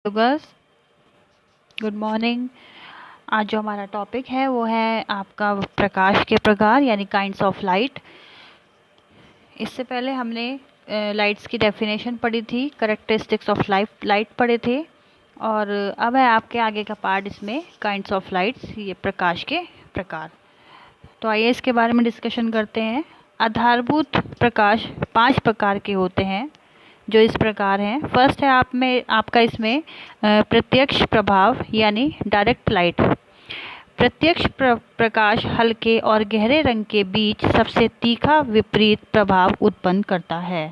तो girls, good morning. आज जो हमारा टॉपिक है वो है आपका प्रकाश के प्रकार यानी काइंड्स ऑफ लाइट। इससे पहले हमने लाइट्स की डेफिनेशन पढ़ी थी, करेक्टरिस्टिक्स ऑफ लाइट पढ़े थे, और अब है आपके आगे का पार्ट इसमें काइंड्स ऑफ लाइट्स, ये प्रकाश के प्रकार। तो आइए इसके बारे में डिस्कशन करते हैं। आधारभूत प्रकाश 5 प्रकार के होते हैं, जो इस प्रकार हैं। फर्स्ट है आपका इसमें प्रत्यक्ष प्रभाव यानी डायरेक्ट लाइट। प्रत्यक्ष प्रकाश हल्के और गहरे रंग के बीच सबसे तीखा विपरीत प्रभाव उत्पन्न करता है।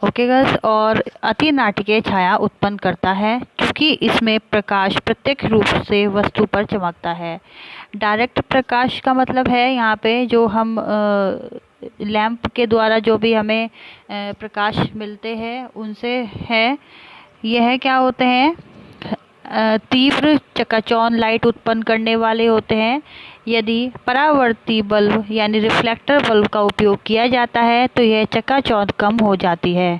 ओके गर्ल्स, और अति नाटकीय छाया उत्पन्न करता है क्योंकि इसमें प्रकाश प्रत्यक्ष रूप से वस्तु पर चमकता है। डायरेक्ट प्रकाश का मतलब है यहाँ पे जो हम लैंप के द्वारा जो भी हमें प्रकाश मिलते हैं उनसे है। यह क्या होते हैं? तीव्र चकाचौंध लाइट उत्पन्न करने वाले होते हैं। यदि परावर्ती बल्ब यानी रिफ्लेक्टर बल्ब का उपयोग किया जाता है तो यह चकाचौंध कम हो जाती है।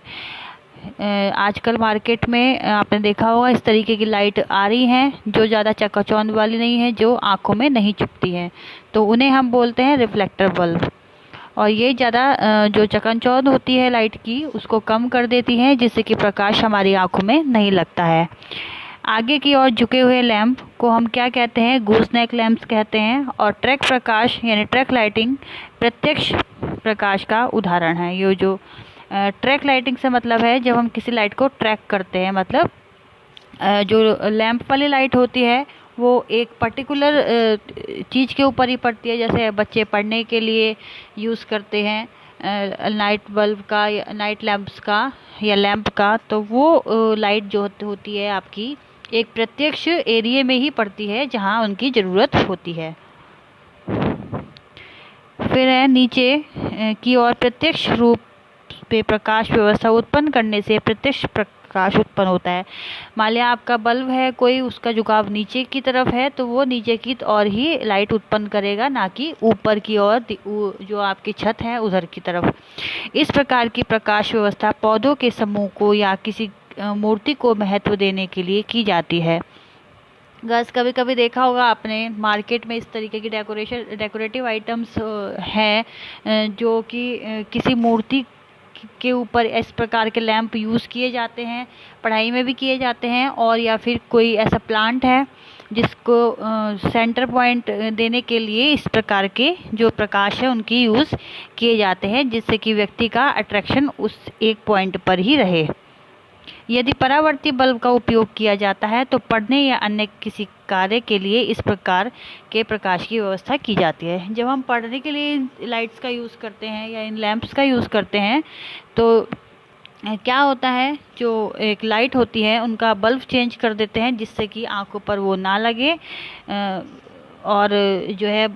आजकल मार्केट में आपने देखा होगा इस तरीके की लाइट आ रही हैं जो ज़्यादा चकाचौंध वाली नहीं है, जो आंखों में नहीं चुभती हैं, तो उन्हें हम बोलते हैं रिफ्लेक्टर बल्ब। और ये ज़्यादा जो चकाचौंध होती है लाइट की उसको कम कर देती है, जिससे कि प्रकाश हमारी आंखों में नहीं लगता है। आगे की ओर झुके हुए लैंप को हम क्या कहते हैं? गूसनेक लैंप्स कहते हैं। और ट्रैक प्रकाश यानी ट्रैक लाइटिंग प्रत्यक्ष प्रकाश का उदाहरण है। ये जो ट्रैक लाइटिंग से मतलब है जब हम किसी लाइट को ट्रैक करते हैं, मतलब जो लैंप वाली लाइट होती है वो एक पर्टिकुलर चीज़ के ऊपर ही पड़ती है। जैसे बच्चे पढ़ने के लिए यूज़ करते हैं नाइट बल्ब का या नाइट लैंप्स का या लैंप का, तो वो लाइट जो होती है आपकी एक प्रत्यक्ष एरिया में ही पड़ती है जहाँ उनकी ज़रूरत होती है। फिर है नीचे की ओर प्रत्यक्ष रूप पे प्रकाश व्यवस्था उत्पन्न करने से प्रत्यक्ष प्रकाश उत्पन्न होता है। मान लिया आपका बल्ब है कोई, उसका झुकाव नीचे की तरफ है तो वो नीचे की ओर ही लाइट उत्पन्न करेगा, ना कि ऊपर की ओर जो आपकी छत है उधर की तरफ। इस प्रकार की प्रकाश व्यवस्था पौधों के समूह को या किसी मूर्ति को महत्व देने के लिए की जाती है। गर्ल्स, कभी कभी देखा होगा आपने मार्केट में इस तरीके की डेकोरेटिव आइटम्स हैं जो कि किसी मूर्ति के ऊपर इस प्रकार के लैंप यूज़ किए जाते हैं, पढ़ाई में भी किए जाते हैं, और या फिर कोई ऐसा प्लांट है जिसको सेंटर पॉइंट देने के लिए इस प्रकार के जो प्रकाश है उनकी यूज़ किए जाते हैं, जिससे कि व्यक्ति का अट्रैक्शन उस एक पॉइंट पर ही रहे। यदि परावर्ती बल्ब का उपयोग किया जाता है तो पढ़ने या अन्य किसी कार्य के लिए इस प्रकार के प्रकाश की व्यवस्था की जाती है। जब हम पढ़ने के लिए लाइट्स का यूज़ करते हैं या इन लैंप्स का यूज़ करते हैं तो क्या होता है, जो एक लाइट होती है उनका बल्ब चेंज कर देते हैं जिससे कि आंखों पर वो ना लगे, और जो है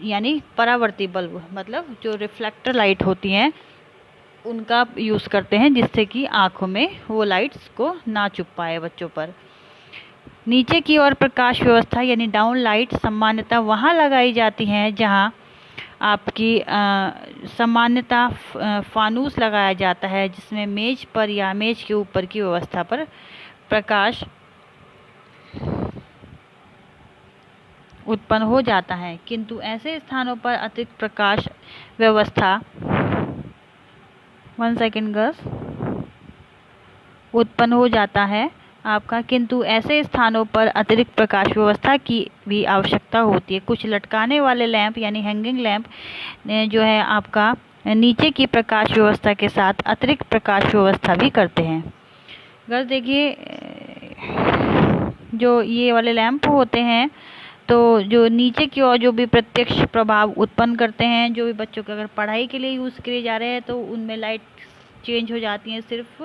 यानी परावर्ती बल्ब मतलब जो रिफ्लेक्टर लाइट होती हैं उनका यूज़ करते हैं जिससे कि आँखों में वो लाइट्स को ना चुभ पाए बच्चों पर। नीचे की ओर प्रकाश व्यवस्था यानी डाउन लाइट सामान्यतः वहाँ लगाई जाती हैं जहाँ आपकी सामान्यतः फानूस लगाया जाता है, जिसमें मेज पर या मेज के ऊपर की व्यवस्था पर प्रकाश उत्पन्न हो जाता है। किंतु ऐसे स्थानों पर अतिरिक्त प्रकाश व्यवस्था 1 सेकेंड गर्ल्स उत्पन्न हो जाता है आपका, किंतु ऐसे स्थानों पर अतिरिक्त प्रकाश व्यवस्था की भी आवश्यकता होती है। कुछ लटकाने वाले लैंप यानी हैंगिंग लैंप जो है आपका नीचे की प्रकाश व्यवस्था के साथ अतिरिक्त प्रकाश व्यवस्था भी करते हैं। गर्ल्स देखिए, जो ये वाले लैंप होते हैं तो जो नीचे की ओर जो भी प्रत्यक्ष प्रभाव उत्पन्न करते हैं, जो भी बच्चों के अगर पढ़ाई के लिए यूज़ किए जा रहे हैं तो उनमें लाइट चेंज हो जाती हैं, सिर्फ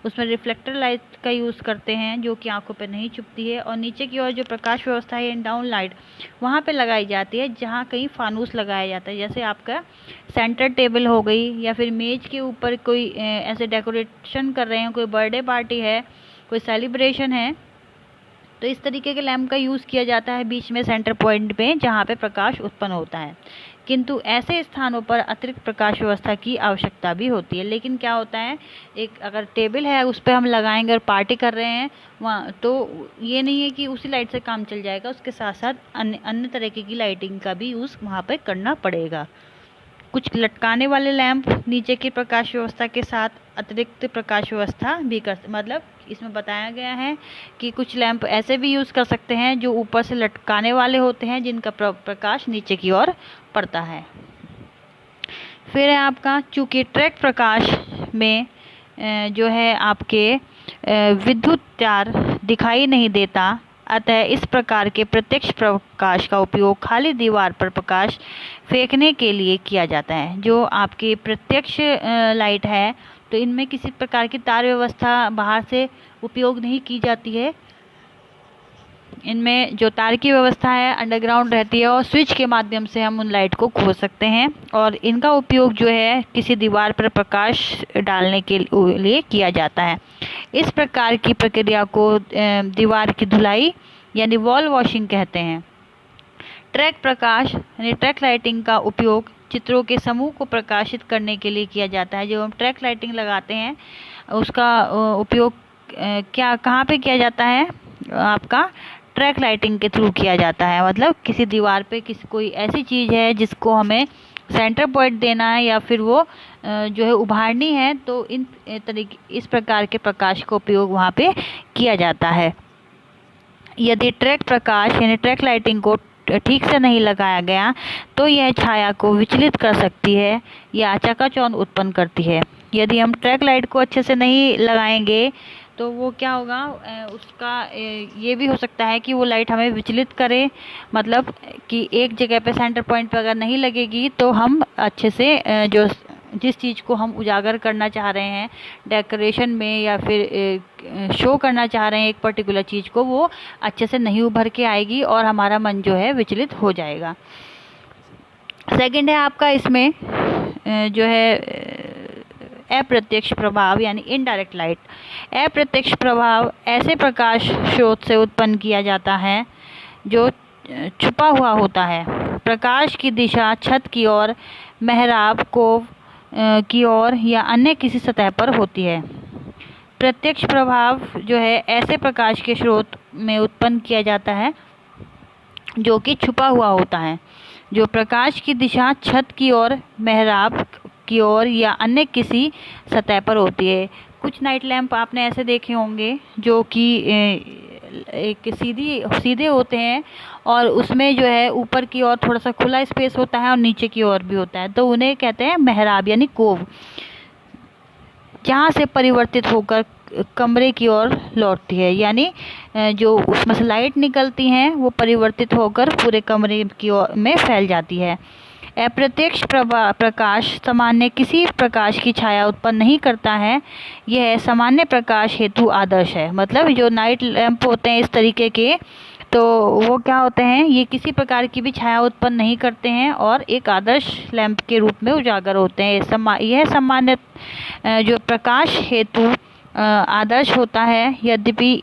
उसमें रिफ्लेक्टर लाइट का यूज़ करते हैं जो कि आंखों पे नहीं चुभती है। और नीचे की ओर जो प्रकाश व्यवस्था है डाउन लाइट वहाँ पे लगाई जाती है जहाँ कहीं फानूस लगाया जाता है, जैसे आपका सेंटर टेबल हो गई या फिर मेज के ऊपर कोई ऐसे डेकोरेशन कर रहे हैं, कोई बर्थडे पार्टी है, कोई सेलिब्रेशन है, तो इस तरीके के लैंप का यूज़ किया जाता है बीच में सेंटर पॉइंट पे जहाँ पे प्रकाश उत्पन्न होता है। किंतु ऐसे स्थानों पर अतिरिक्त प्रकाश व्यवस्था की आवश्यकता भी होती है। लेकिन क्या होता है, एक अगर टेबल है उस पर हम लगाएंगे और पार्टी कर रहे हैं वहाँ, तो ये नहीं है कि उसी लाइट से काम चल जाएगा, उसके साथ साथ अन्य तरीके की लाइटिंग का भी यूज़ वहाँ पे करना पड़ेगा। कुछ लटकाने वाले लैंप नीचे की प्रकाश व्यवस्था के साथ अतिरिक्त प्रकाश व्यवस्था भी मतलब इसमें बताया गया है कि कुछ लैंप ऐसे भी यूज़ कर सकते हैं जो ऊपर से लटकाने वाले होते हैं, जिनका प्रकाश नीचे की ओर पड़ता है। फिर है आपका, चूँकि ट्रैक प्रकाश में जो है आपके विद्युत तार दिखाई नहीं देता, अतः इस प्रकार के प्रत्यक्ष प्रकाश का उपयोग खाली दीवार पर प्रकाश फेंकने के लिए किया जाता है। जो आपकी प्रत्यक्ष लाइट है, तो इनमें किसी प्रकार की तार व्यवस्था बाहर से उपयोग नहीं की जाती है। इनमें जो तार की व्यवस्था है अंडरग्राउंड रहती है और स्विच के माध्यम से हम उन लाइट को खोल सकते हैं, और इनका उपयोग जो है किसी दीवार पर प्रकाश डालने के लिए किया जाता है। इस प्रकार की प्रक्रिया को दीवार की धुलाई यानी वॉल वॉशिंग कहते हैं। ट्रैक प्रकाश यानी ट्रैक लाइटिंग का उपयोग चित्रों के समूह को प्रकाशित करने के लिए किया जाता है। जो हम ट्रैक लाइटिंग लगाते हैं उसका उपयोग कहाँ पे किया जाता है, आपका ट्रैक लाइटिंग के थ्रू किया जाता है। मतलब किसी दीवार पे कोई ऐसी चीज़ है जिसको हमें सेंटर पॉइंट देना है या फिर वो जो है उभारनी है, तो इस प्रकार के प्रकाश का उपयोग वहाँ पे किया जाता है। यदि ट्रैक प्रकाश यानी ट्रैक लाइटिंग को ठीक से नहीं लगाया गया तो यह छाया को विचलित कर सकती है या चकाचौंध उत्पन्न करती है। यदि हम ट्रैक लाइट को अच्छे से नहीं लगाएंगे तो वो क्या होगा, उसका ये भी हो सकता है कि वो लाइट हमें विचलित करे, मतलब कि एक जगह पे सेंटर पॉइंट पे अगर नहीं लगेगी तो हम अच्छे से जिस चीज़ को हम उजागर करना चाह रहे हैं डेकोरेशन में या फिर शो करना चाह रहे हैं एक पर्टिकुलर चीज़ को, वो अच्छे से नहीं उभर के आएगी और हमारा मन जो है विचलित हो जाएगा। सेकंड है आपका इसमें जो है अप्रत्यक्ष प्रभाव यानी इनडायरेक्ट लाइट। अप्रत्यक्ष प्रभाव ऐसे प्रकाश स्रोत से उत्पन्न किया जाता है जो छुपा हुआ होता है। प्रकाश की दिशा छत की ओर, मेहराब, कोव की ओर या अन्य किसी सतह पर होती है। प्रत्यक्ष प्रभाव जो है ऐसे प्रकाश के स्रोत में उत्पन्न किया जाता है जो कि छुपा हुआ होता है। जो प्रकाश की दिशा छत की ओर, मेहराब की ओर या अन्य किसी सतह पर होती है। कुछ नाइट लैंप आपने ऐसे देखे होंगे जो कि एक सीधे होते हैं और उसमें जो है ऊपर की ओर थोड़ा सा खुला स्पेस होता है और नीचे की ओर भी होता है, तो उन्हें कहते हैं मेहराब यानी कोव, जहाँ से परिवर्तित होकर कमरे की ओर लौटती है। यानी जो उसमें से लाइट निकलती हैं वो परिवर्तित होकर पूरे कमरे की ओर में फैल जाती है। अप्रत्यक्ष प्रकाश सामान्य किसी प्रकाश की छाया उत्पन्न नहीं करता है। यह सामान्य प्रकाश हेतु आदर्श है। मतलब जो नाइट लैंप होते हैं इस तरीके के, तो वो क्या होते हैं, ये किसी प्रकार की भी छाया उत्पन्न नहीं करते हैं और एक आदर्श लैंप के रूप में उजागर होते हैं। यह सामान्य जो प्रकाश हेतु आदर्श होता है। यद्यपि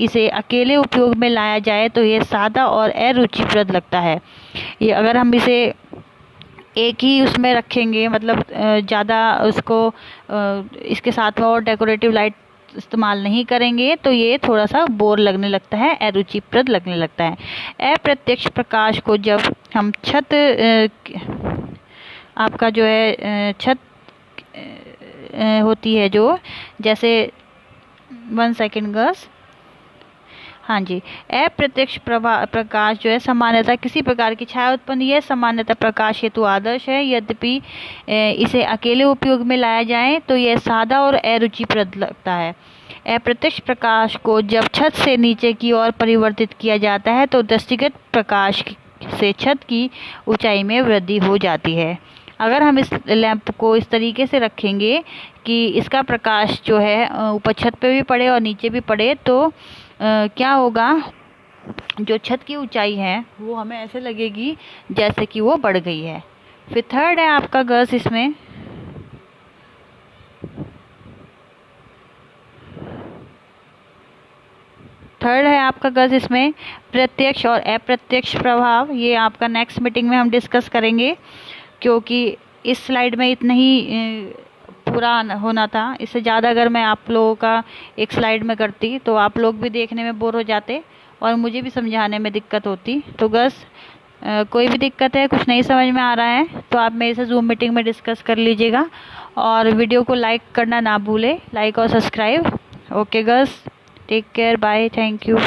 इसे अकेले उपयोग में लाया जाए तो यह सादा और अरुचिप्रद लगता है। ये अगर हम इसे एक ही उसमें रखेंगे, मतलब ज़्यादा उसको इसके साथ में और डेकोरेटिव लाइट इस्तेमाल नहीं करेंगे तो ये थोड़ा सा बोर लगने लगता है, अरुचिप्रद लगने लगता है। अप्रत्यक्ष प्रकाश को जब हम छत आपका जो है छत होती है, जो जैसे 1 सेकेंड गर्ल्स, हाँ जी, अप्रत्यक्ष प्रकाश जो है सामान्यतः किसी प्रकार की छाया उत्पन्न, यह सामान्यतः प्रकाश हेतु आदर्श है। यद्यपि इसे अकेले उपयोग में लाया जाए तो यह सादा और अरुचिप्रद लगता है। अप्रत्यक्ष प्रकाश को जब छत से नीचे की ओर परिवर्तित किया जाता है तो दृष्टिगत प्रकाश से छत की ऊंचाई में वृद्धि हो जाती है। अगर हम इस लैंप को इस तरीके से रखेंगे कि इसका प्रकाश जो है ऊपर छत पे भी पड़े और नीचे भी पड़े, तो क्या होगा, जो छत की ऊंचाई है वो हमें ऐसे लगेगी जैसे कि वो बढ़ गई है। फिर थर्ड है आपका गर्ल्स इसमें थर्ड है आपका गज इसमें प्रत्यक्ष और अप्रत्यक्ष प्रभाव। ये आपका नेक्स्ट मीटिंग में हम डिस्कस करेंगे, क्योंकि इस स्लाइड में इतना ही पूरा होना था। इससे ज़्यादा अगर मैं आप लोगों का एक स्लाइड में करती तो आप लोग भी देखने में बोर हो जाते और मुझे भी समझाने में दिक्कत होती। तो गज कोई भी दिक्कत है, कुछ नहीं समझ में आ रहा है तो आप मेरे से जूम मीटिंग में डिस्कस कर लीजिएगा। और वीडियो को लाइक करना ना भूलें, लाइक और subscribe. Okay guys, take care, bye, thank you.